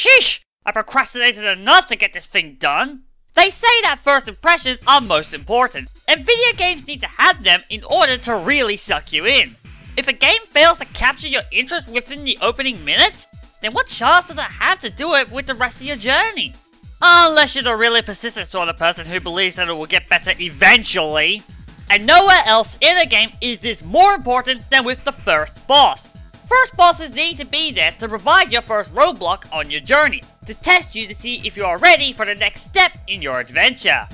sheesh! I procrastinated enough to get this thing done. They say that first impressions are most important, and video games need to have them in order to really suck you in. If a game fails to capture your interest within the opening minutes, then what chance does it have to do it with the rest of your journey? Unless you're the really persistent sort of person who believes that it will get better eventually. And nowhere else in a game is this more important than with the first boss. First bosses need to be there to provide your first roadblock on your journey, to test you to see if you are ready for the next step in your adventure.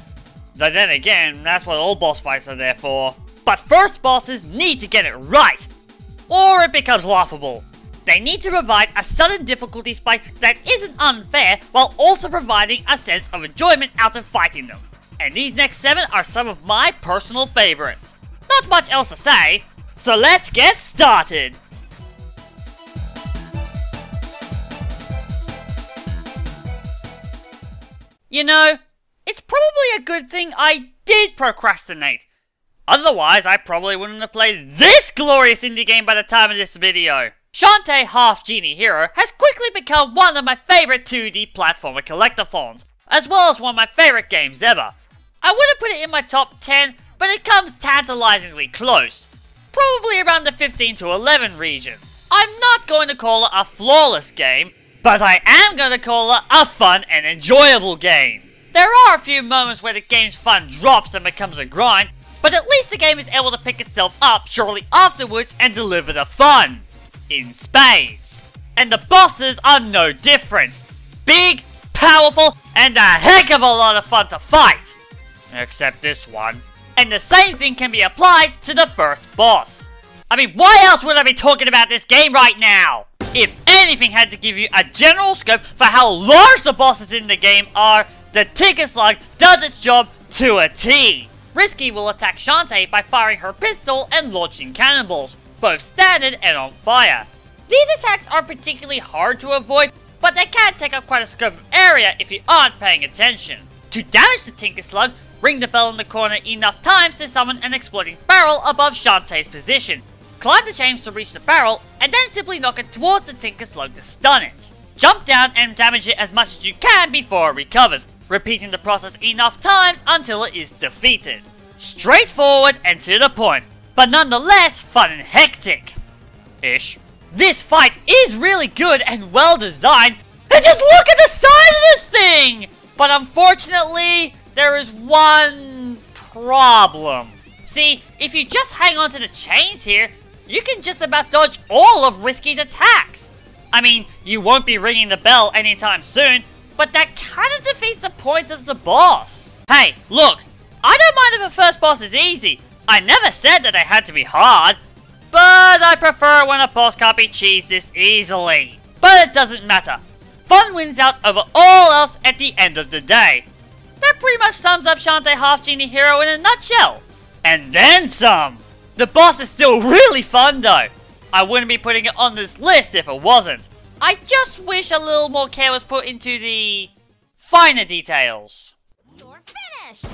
But then again, that's what all boss fights are there for. But first bosses need to get it right, or it becomes laughable. They need to provide a sudden difficulty spike that isn't unfair while also providing a sense of enjoyment out of fighting them. And these next 7 are some of my personal favorites. Not much else to say, so let's get started! You know, it's probably a good thing I did procrastinate. Otherwise, I probably wouldn't have played this glorious indie game by the time of this video. Shantae Half-Genie Hero has quickly become one of my favorite 2D platformer collectathons, as well as one of my favorite games ever. I wouldn't put it in my top 10, but it comes tantalizingly close. Probably around the 15 to 11 region. I'm not going to call it a flawless game, but I am going to call it a fun and enjoyable game. There are a few moments where the game's fun drops and becomes a grind, but at least the game is able to pick itself up shortly afterwards and deliver the fun. In spades. And the bosses are no different. Big, powerful, and a heck of a lot of fun to fight. Except this one. And the same thing can be applied to the first boss. I mean, why else would I be talking about this game right now? If anything had to give you a general scope for how large the bosses in the game are, the Tinker Slug does its job to a T. Risky will attack Shantae by firing her pistol and launching cannonballs, both standard and on fire. These attacks are particularly hard to avoid, but they can take up quite a scope of area if you aren't paying attention. To damage the Tinker Slug, ring the bell in the corner enough times to summon an exploding barrel above Shantae's position. Climb the chains to reach the barrel, and then simply knock it towards the Tinker Slug to stun it. Jump down and damage it as much as you can before it recovers, repeating the process enough times until it is defeated. Straightforward and to the point, but nonetheless fun and hectic-ish. This fight is really good and well designed, and just look at the size of this thing! But unfortunately, there is one problem. See, if you just hang on to the chains here, you can just about dodge all of Risky's attacks. I mean, you won't be ringing the bell anytime soon, but that kind of defeats the point of the boss. Hey, look, I don't mind if a first boss is easy. I never said that they had to be hard, but I prefer when a boss can't be cheesed this easily. But it doesn't matter. Fun wins out over all else at the end of the day. That pretty much sums up Shantae Half-Genie Hero in a nutshell. And then some! The boss is still really fun though. I wouldn't be putting it on this list if it wasn't. I just wish a little more care was put into the finer details. You're finished!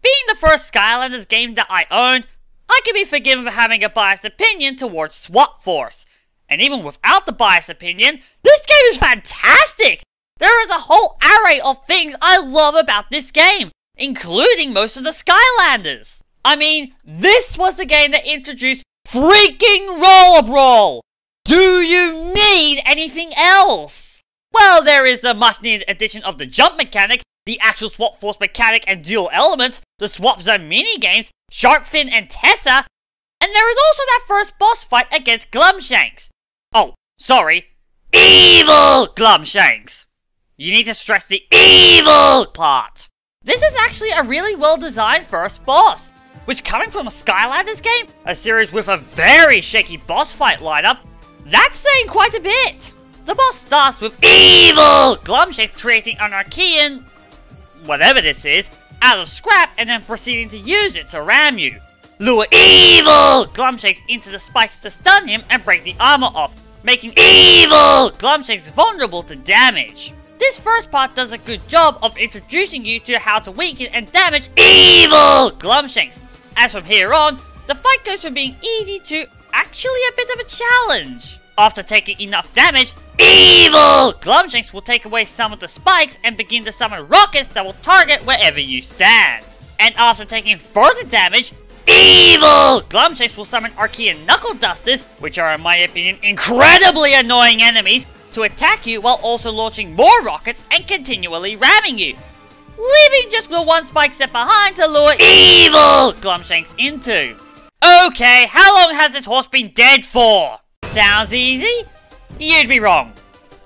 Being the first Skylanders game that I owned, I can be forgiven for having a biased opinion towards Swap Force. And even without the biased opinion, this game is fantastic! There is a whole array of things I love about this game, including most of the Skylanders. I mean, this was the game that introduced freaking Roller Brawl! Do you need anything else? Well, there is the much needed addition of the jump mechanic, the actual Swap Force mechanic and dual elements, the Swap Zone minigames, Sharkfin and Tessa, and there is also that first boss fight against Glumshanks. Oh, sorry, evil Glumshanks. You need to stress the evil part. This is actually a really well designed first boss, which coming from a Skylanders game, a series with a very shaky boss fight lineup, that's saying quite a bit. The boss starts with evil Glumshanks creating an Archean, whatever this is, out of scrap and then proceeding to use it to ram you. Lure evil Glumshanks into the spikes to stun him and break the armor off, making evil Glumshanks vulnerable to damage. This first part does a good job of introducing you to how to weaken and damage evil Glumshanks. As from here on, the fight goes from being easy to actually a bit of a challenge. After taking enough damage, evil Glumshanks will take away some of the spikes and begin to summon rockets that will target wherever you stand. And after taking further damage, evil Glumshanks will summon Archean Knuckle Dusters, which are in my opinion incredibly annoying enemies, to attack you while also launching more rockets and continually ramming you, leaving just the one spike step behind to lure evil Glumshanks into. Okay, how long has this horse been dead for? Sounds easy? You'd be wrong.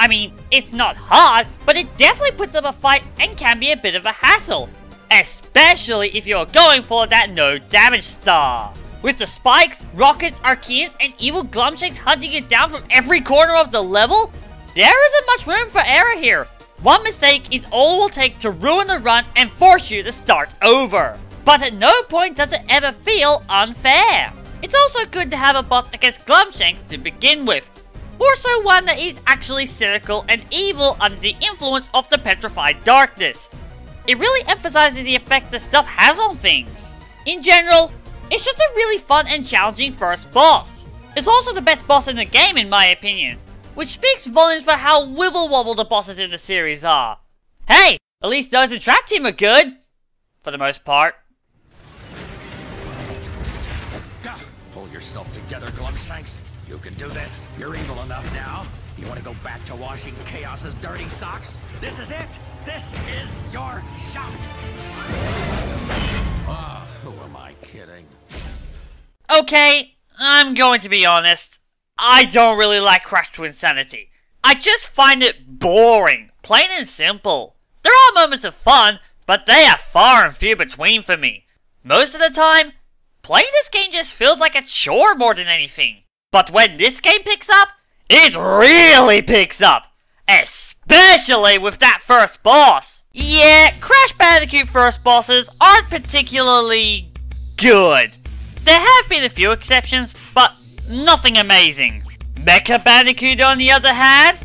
I mean, it's not hard, but it definitely puts up a fight and can be a bit of a hassle, especially if you're going for that no damage star. With the spikes, rockets, Archeans, and evil Glumshanks hunting it down from every corner of the level, there isn't much room for error here. One mistake is all it will take to ruin the run and force you to start over. But at no point does it ever feel unfair. It's also good to have a boss against Glumshanks to begin with. More so one that is actually cynical and evil under the influence of the petrified darkness. It really emphasizes the effects this stuff has on things. In general, it's just a really fun and challenging first boss. It's also the best boss in the game in my opinion, which speaks volumes for how wibble-wobble the bosses in the series are. Hey, at least those in Track Team are good! For the most part. Pull yourself together, Glumshanks. You can do this. You're evil enough now. You want to go back to washing Chaos's dirty socks? This is it! This is your shot! Who am I kidding? Okay, I'm going to be honest. I don't really like Crash to Insanity. I just find it boring, plain and simple. There are moments of fun, but they are far and few between for me. Most of the time, playing this game just feels like a chore more than anything. But when this game picks up, it really picks up. Especially with that first boss. Yeah, Crash Bandicoot first bosses aren't particularly good. There have been a few exceptions, but nothing amazing. Mecha Bandicoot on the other hand?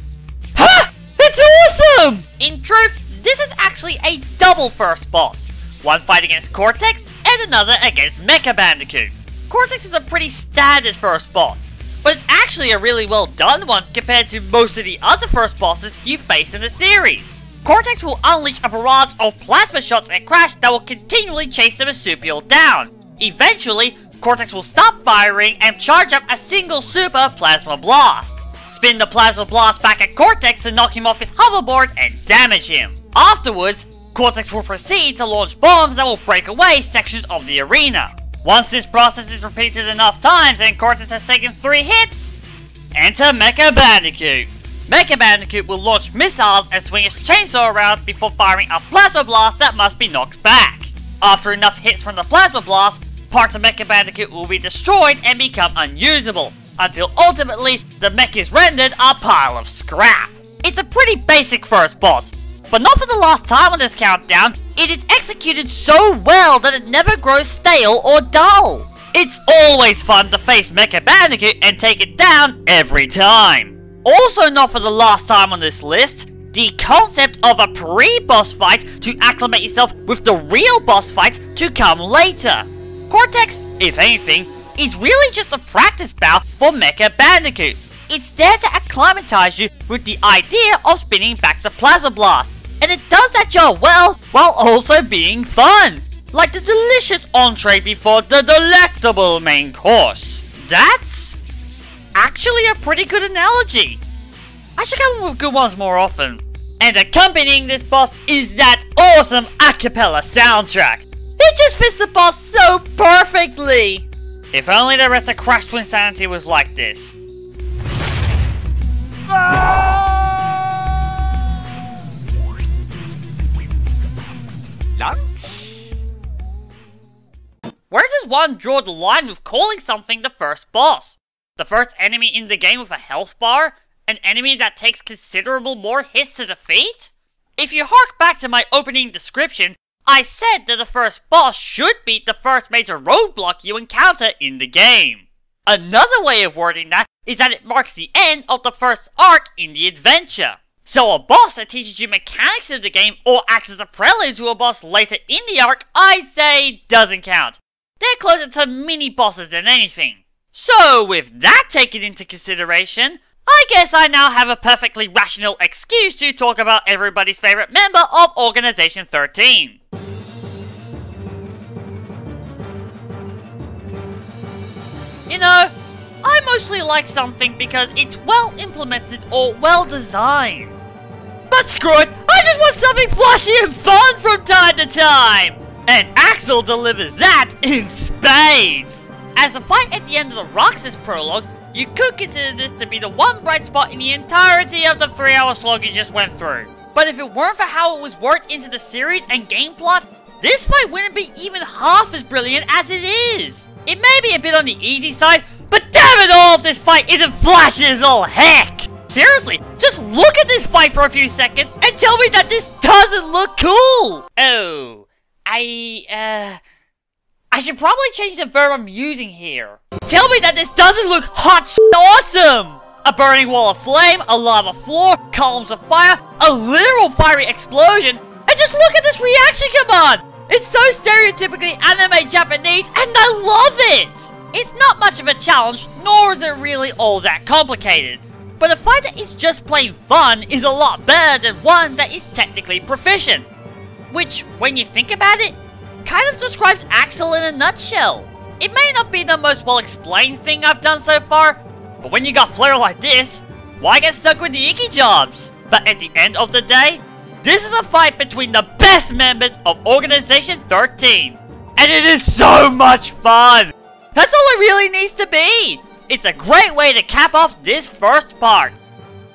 Ha! It's awesome! In truth, this is actually a double first boss. One fight against Cortex and another against Mecha Bandicoot. Cortex is a pretty standard first boss, but it's actually a really well done one compared to most of the other first bosses you face in the series. Cortex will unleash a barrage of plasma shots at Crash that will continually chase the marsupial down. Eventually, Cortex will stop firing and charge up a single super Plasma Blast. Spin the Plasma Blast back at Cortex to knock him off his hoverboard and damage him. Afterwards, Cortex will proceed to launch bombs that will break away sections of the arena. Once this process is repeated enough times and Cortex has taken 3 hits, enter Mecha Bandicoot. Mecha Bandicoot will launch missiles and swing its chainsaw around before firing a Plasma Blast that must be knocked back. After enough hits from the Plasma Blast, parts of Mecha Bandicoot will be destroyed and become unusable, until ultimately the mech is rendered a pile of scrap. It's a pretty basic first boss, but not for the last time on this countdown. It is executed so well that it never grows stale or dull. It's always fun to face Mecha Bandicoot and take it down every time. Also not for the last time on this list, the concept of a pre-boss fight to acclimate yourself with the real boss fight to come later. Cortex, if anything, is really just a practice bout for Mecha Bandicoot. It's there to acclimatize you with the idea of spinning back the Plasma Blast, and it does that job well, while also being fun, like the delicious entree before the delectable main course. That's actually a pretty good analogy. I should come up with good ones more often. And accompanying this boss is that awesome a cappella soundtrack. It just fits the boss so perfectly! If only the rest of Crash to Insanity was like this. Lunch? Where does one draw the line with calling something the first boss? The first enemy in the game with a health bar? An enemy that takes considerable more hits to defeat? If you hark back to my opening description, I said that the first boss should beat the first major roadblock you encounter in the game. Another way of wording that is that it marks the end of the first arc in the adventure. So a boss that teaches you mechanics of the game or acts as a prelude to a boss later in the arc, I say doesn't count. They're closer to mini bosses than anything. So with that taken into consideration, I guess I now have a perfectly rational excuse to talk about everybody's favorite member of Organization 13. You know, I mostly like something because it's well implemented or well designed. But screw it, I just want something flashy and fun from time to time! And Axel delivers that in spades! As the fight at the end of the Roxas prologue, you could consider this to be the one bright spot in the entirety of the 3-hour slog you just went through. But if it weren't for how it was worked into the series and game plot, this fight wouldn't be even half as brilliant as it is. It may be a bit on the easy side, but damn it all if this fight isn't flashy as all heck! Seriously, just look at this fight for a few seconds and tell me that this doesn't look cool! Oh, I should probably change the verb I'm using here. Tell me that this doesn't look hot awesome! A burning wall of flame, a lava floor, columns of fire, a literal fiery explosion, and just look at this reaction command! It's so stereotypically anime Japanese, and I love it! It's not much of a challenge, nor is it really all that complicated. But a fight that is just plain fun is a lot better than one that is technically proficient. Which, when you think about it, kind of describes Axel in a nutshell. It may not be the most well-explained thing I've done so far, but when you got flair like this, why get stuck with the icky jobs? But at the end of the day, this is a fight between the best members of Organization 13. And it is so much fun! That's all it really needs to be! It's a great way to cap off this first part.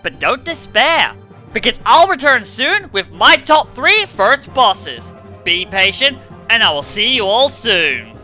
But don't despair, because I'll return soon with my top 3 first bosses. Be patient, and I will see you all soon.